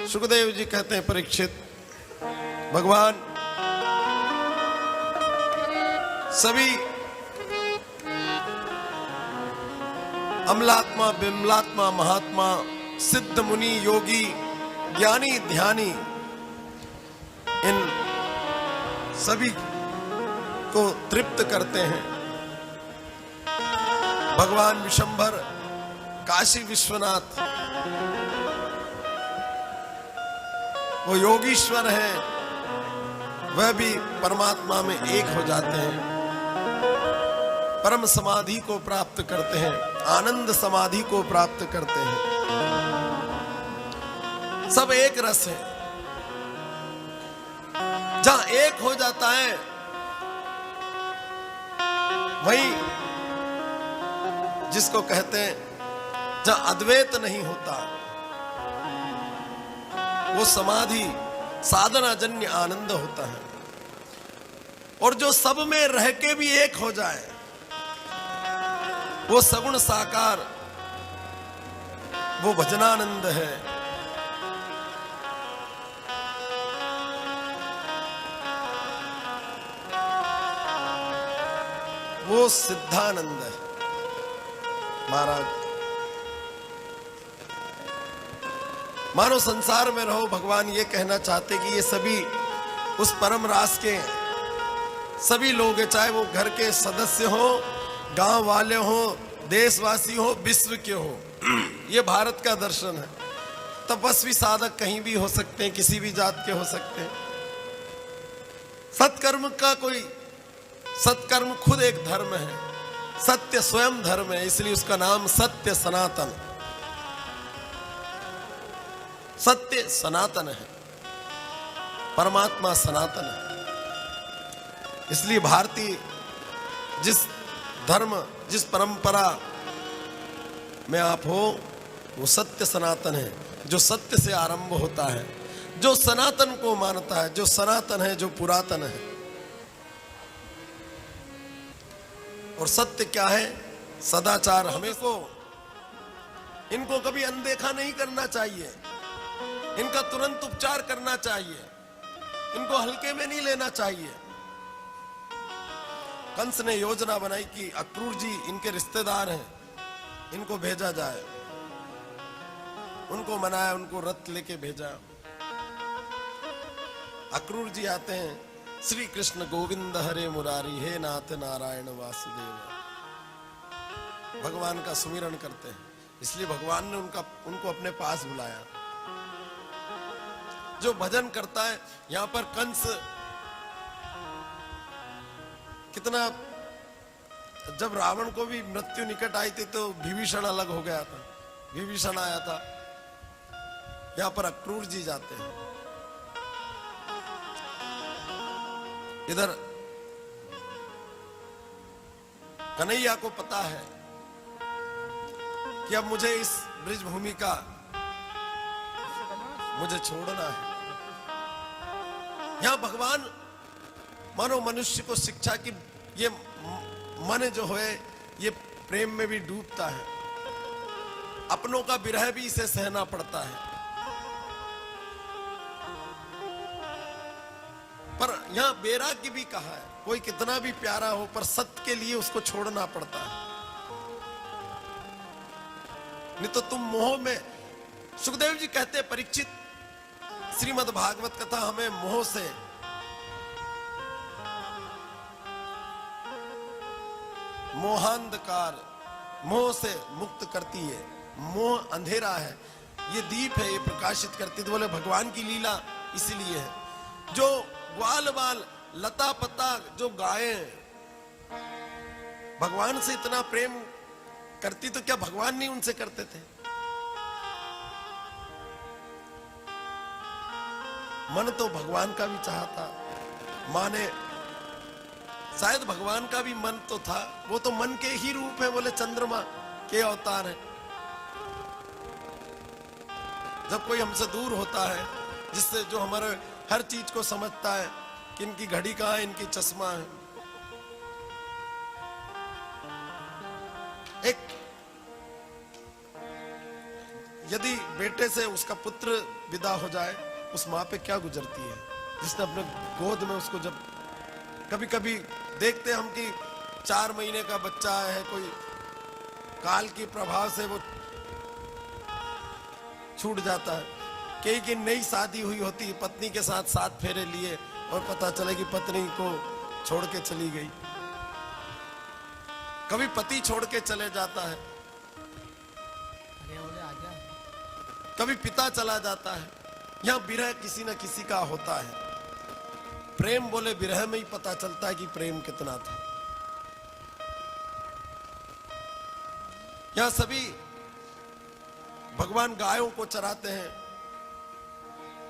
सुखदेव जी कहते हैं, परीक्षित भगवान सभी अमलात्मा, बिमलात्मा, महात्मा, सिद्ध मुनि, योगी, ज्ञानी, ध्यानी, इन सभी को तृप्त करते हैं। भगवान विशंभर, काशी विश्वनाथ, वो योगीश्वर हैं, वह भी परमात्मा में एक हो जाते हैं, परम समाधि को प्राप्त करते हैं, आनंद समाधि को प्राप्त करते हैं। सब एक रस है। जहां एक हो जाता है वही जिसको कहते हैं, जहां अद्वैत नहीं होता, वो समाधि साधना जन्य आनंद होता है। और जो सब में रह के भी एक हो जाए, वो सगुण साकार, वो भजनानंद है। वो सिद्धानंद है। महाराज, मानो संसार में रहो, भगवान ये कहना चाहते कि ये सभी उस परम रास के सभी लोग हैं, चाहे वो घर के सदस्य हो, गांव वाले हो, देशवासी हो, विश्व के हो। ये भारत का दर्शन है। तपस्वी साधक कहीं भी हो सकते हैं, किसी भी जात के हो सकते हैं। सत्कर्म का कोई, सत्कर्म खुद एक धर्म है, सत्य स्वयं धर्म है, इसलिए उसका नाम सत्य सनातन, सत्य सनातन है, परमात्मा सनातन है। इसलिए भारतीय जिस धर्म, जिस परंपरा में आप हो, वो सत्य सनातन है, जो सत्य से आरंभ होता है, जो सनातन को मानता है, जो सनातन है, जो पुरातन है। और सत्य क्या है? सदाचार। हमें को इनको कभी अनदेखा नहीं करना चाहिए, इनका तुरंत उपचार करना चाहिए, इनको हल्के में नहीं लेना चाहिए। कंस ने योजना बनाई कि अक्रूर जी इनके रिश्तेदार हैं, इनको भेजा जाए। उनको मनाया, उनको रथ लेके भेजा। अक्रूर जी आते हैं, श्री कृष्ण गोविंद हरे मुरारी, हे नाथ नारायण वासुदेव, भगवान का सुमिरन करते हैं। इसलिए भगवान ने उनको अपने पास बुलाया। जो भजन करता है, यहां पर कंस कितना, जब रावण को भी मृत्यु निकट आई थी तो विभीषण अलग हो गया था, विभीषण आया था। यहां पर अक्रूर जी जाते हैं। इधर कन्हैया को पता है कि अब मुझे इस ब्रिज भूमि का मुझे छोड़ना है। यहां भगवान मानो मनुष्य को शिक्षा की, ये मन जो है ये प्रेम में भी डूबता है, अपनों का विरह भी इसे सहना पड़ता है। पर यहां बैराग्य भी कहा है, कोई कितना भी प्यारा हो पर सत्य के लिए उसको छोड़ना पड़ता है, नहीं तो तुम मोह में। सुखदेव जी कहते हैं, परीक्षित, श्रीमद् भागवत कथा हमें मोह से, मोहांधकार, मोह से मुक्त करती है। मोह अंधेरा है, ये दीप है, ये प्रकाशित करती है। तो बोले भगवान की लीला इसीलिए है। जो ग्वाल बाल लता पता जो गाय भगवान से इतना प्रेम करती, तो क्या भगवान नहीं उनसे करते थे? मन तो भगवान का भी चाहता, माने शायद भगवान का भी मन तो था, वो तो मन के ही रूप है, बोले चंद्रमा के अवतार है। जब कोई हमसे दूर होता है, जिससे जो हमारे हर चीज को समझता है कि इनकी घड़ी कहाँ है, इनकी चश्मा है, एक यदि बेटे से उसका पुत्र विदा हो जाए, उस माँ पे क्या गुजरती है, जिसने अपने गोद में उसको, जब कभी कभी देखते हम कि 4 महीने का बच्चा है, कोई काल के प्रभाव से वो छूट जाता है। कई की नई शादी हुई होती, पत्नी के साथ 7 फेरे लिए और पता चले कि पत्नी को छोड़ के चली गई। कभी पति छोड़ के चले जाता है, कभी पिता चला जाता है। यहां विरह किसी न किसी का होता है। प्रेम बोले विरह में ही पता चलता है कि प्रेम कितना था। यहां सभी भगवान गायों को चराते हैं,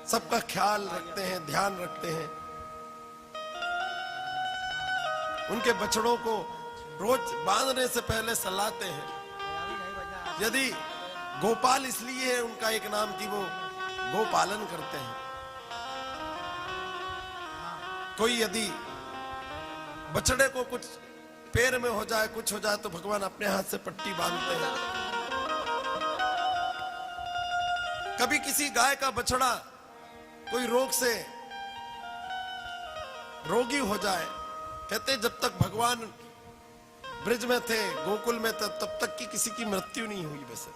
सबका ख्याल रखते हैं, ध्यान रखते हैं। उनके बछड़ों को रोज बांधने से पहले सहलाते हैं। यदि गोपाल इसलिए है उनका एक नाम कि वो गोपालन करते हैं। कोई यदि बछड़े को कुछ पैर में हो जाए, कुछ हो जाए, तो भगवान अपने हाथ से पट्टी बांधते हैं। कभी किसी गाय का बछड़ा कोई रोग से रोगी हो जाए, कहते जब तक भगवान ब्रिज में थे, गोकुल में थे, तब तक की किसी की मृत्यु नहीं हुई। वैसे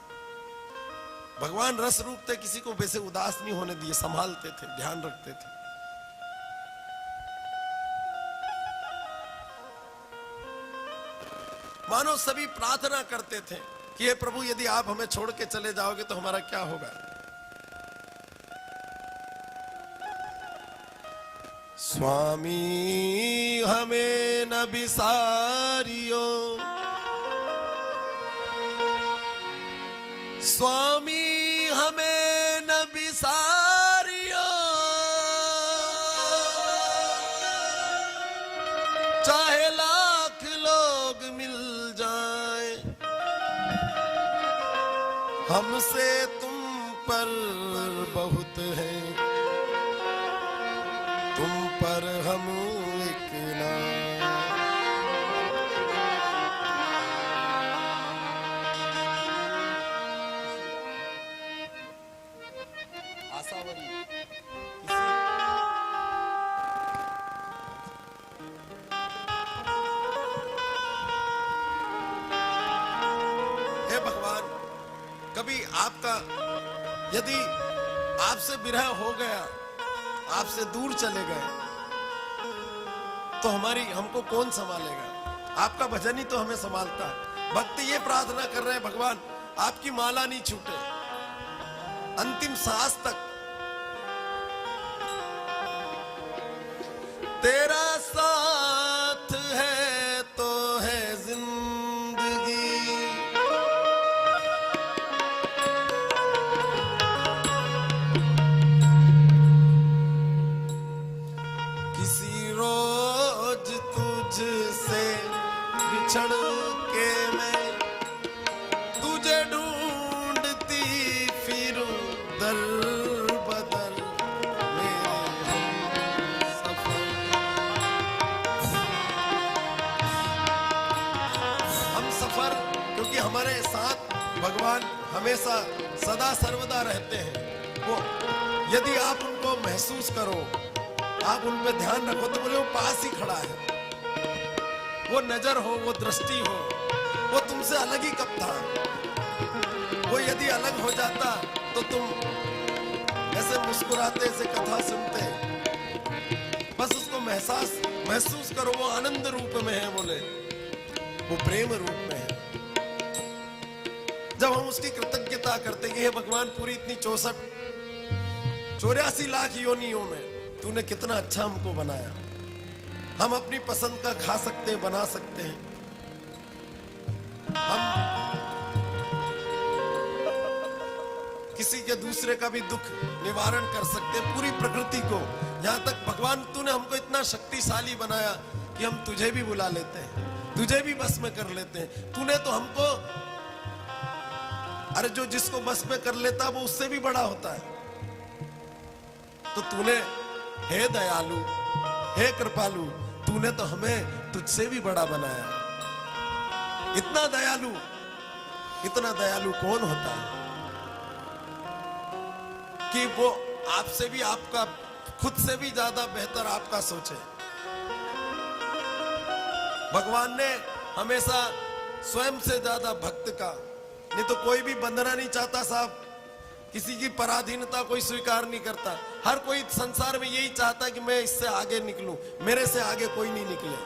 भगवान रस रूप थे, किसी को वैसे उदास नहीं होने दिए, संभालते थे, ध्यान रखते थे। मानो सभी प्रार्थना करते थे कि हे प्रभु, यदि आप हमें छोड़ के चले जाओगे तो हमारा क्या होगा। स्वामी हमें न बिसारियो, स्वामी हमें न बिसारियो, चाहे लाख लोग मिल जाए, हमसे तुम पर बहुत है, तुम पर हम एक ना। आशावरी हे भगवान, कभी आपका यदि आपसे विरह हो गया, आपसे दूर चले गए, तो हमको कौन संभालेगा। आपका भजन ही तो हमें संभालता है। भक्त ये प्रार्थना कर रहे हैं, भगवान आपकी माला नहीं छूटे अंतिम सांस तक। तेरा साथ है तो है जिंदगी, किसी रोज तुझसे बिछड़ के मैं तुझे ढूंढती फिरूं दर बदल, मेरे हम सफर, क्योंकि हमारे साथ भगवान हमेशा सदा सर्वदा रहते हैं। वो यदि आप उनको महसूस करो, आप उन पे ध्यान रखो, तो बोले वो पास ही खड़ा है। वो नजर हो, वो दृष्टि हो, वो तुमसे अलग ही कब था। वो यदि अलग हो जाता तो तुम ऐसे मुस्कुराते, ऐसे कथा सुनते। बस उसको महसूस करो, वो आनंद रूप में है, बोले वो प्रेम रूप में है। जब हम उसकी कृतज्ञता करते हैं, हे भगवान, पूरी इतनी 84 लाख योनियों में तूने कितना अच्छा हमको बनाया। हम अपनी पसंद का खा सकते हैं, बना सकते हैं। हम किसी के दूसरे का भी दुख निवारण कर सकते हैं, पूरी प्रकृति को। यहां तक भगवान तूने हमको इतना शक्तिशाली बनाया कि हम तुझे भी बुला लेते हैं, तुझे भी बस में कर लेते हैं। तूने तो हमको, अरे जो जिसको बस में कर लेता वो उससे भी बड़ा होता है। तो तूने, हे दयालु, हे कृपालु, तूने तो हमें तुझसे भी बड़ा बनाया। इतना दयालु कौन होता है। कि वो आपसे भी, आपका खुद से भी ज्यादा बेहतर आपका सोचे। भगवान ने हमेशा स्वयं से ज्यादा भक्त का, नहीं तो कोई भी बंधना नहीं चाहता साहब, किसी की पराधीनता कोई स्वीकार नहीं करता। हर कोई संसार में यही चाहता है कि मैं इससे आगे निकलूं, मेरे से आगे कोई नहीं निकले।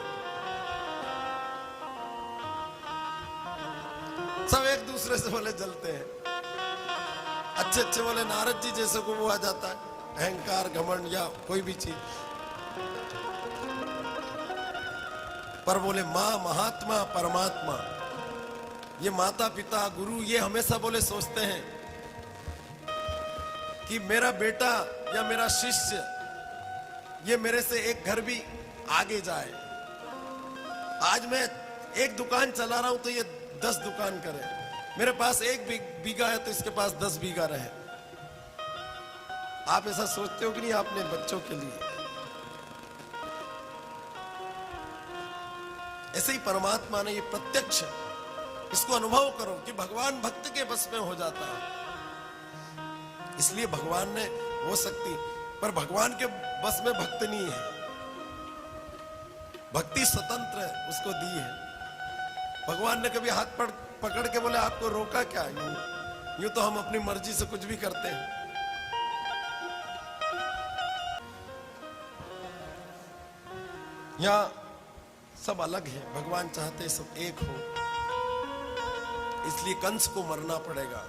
सब एक दूसरे से बोले जलते हैं। अच्छे अच्छे बोले नारद जी जैसे को वो आ जाता है, अहंकार घमंड या कोई भी चीज, पर बोले माँ महात्मा परमात्मा, ये माता पिता गुरु ये हमेशा बोले सोचते हैं कि मेरा बेटा या मेरा शिष्य ये मेरे से एक घर भी आगे जाए। आज मैं एक दुकान चला रहा हूं तो ये 10 दुकान करे, मेरे पास 1 बीघा है तो इसके पास 10 बीघा रहे। आप ऐसा सोचते हो कि नहीं अपने बच्चों के लिए? ऐसे ही परमात्मा ने ये प्रत्यक्ष, इसको अनुभव करो कि भगवान भक्त के बस में हो जाता है। इसलिए भगवान ने वो शक्ति, पर भगवान के बस में भक्त नहीं है, भक्ति स्वतंत्र है, उसको दी है। भगवान ने कभी हाथ पकड़ के बोले आपको रोका क्या? यूं तो हम अपनी मर्जी से कुछ भी करते हैं। यहां सब अलग है, भगवान चाहते सब एक हो, इसलिए कंस को मरना पड़ेगा।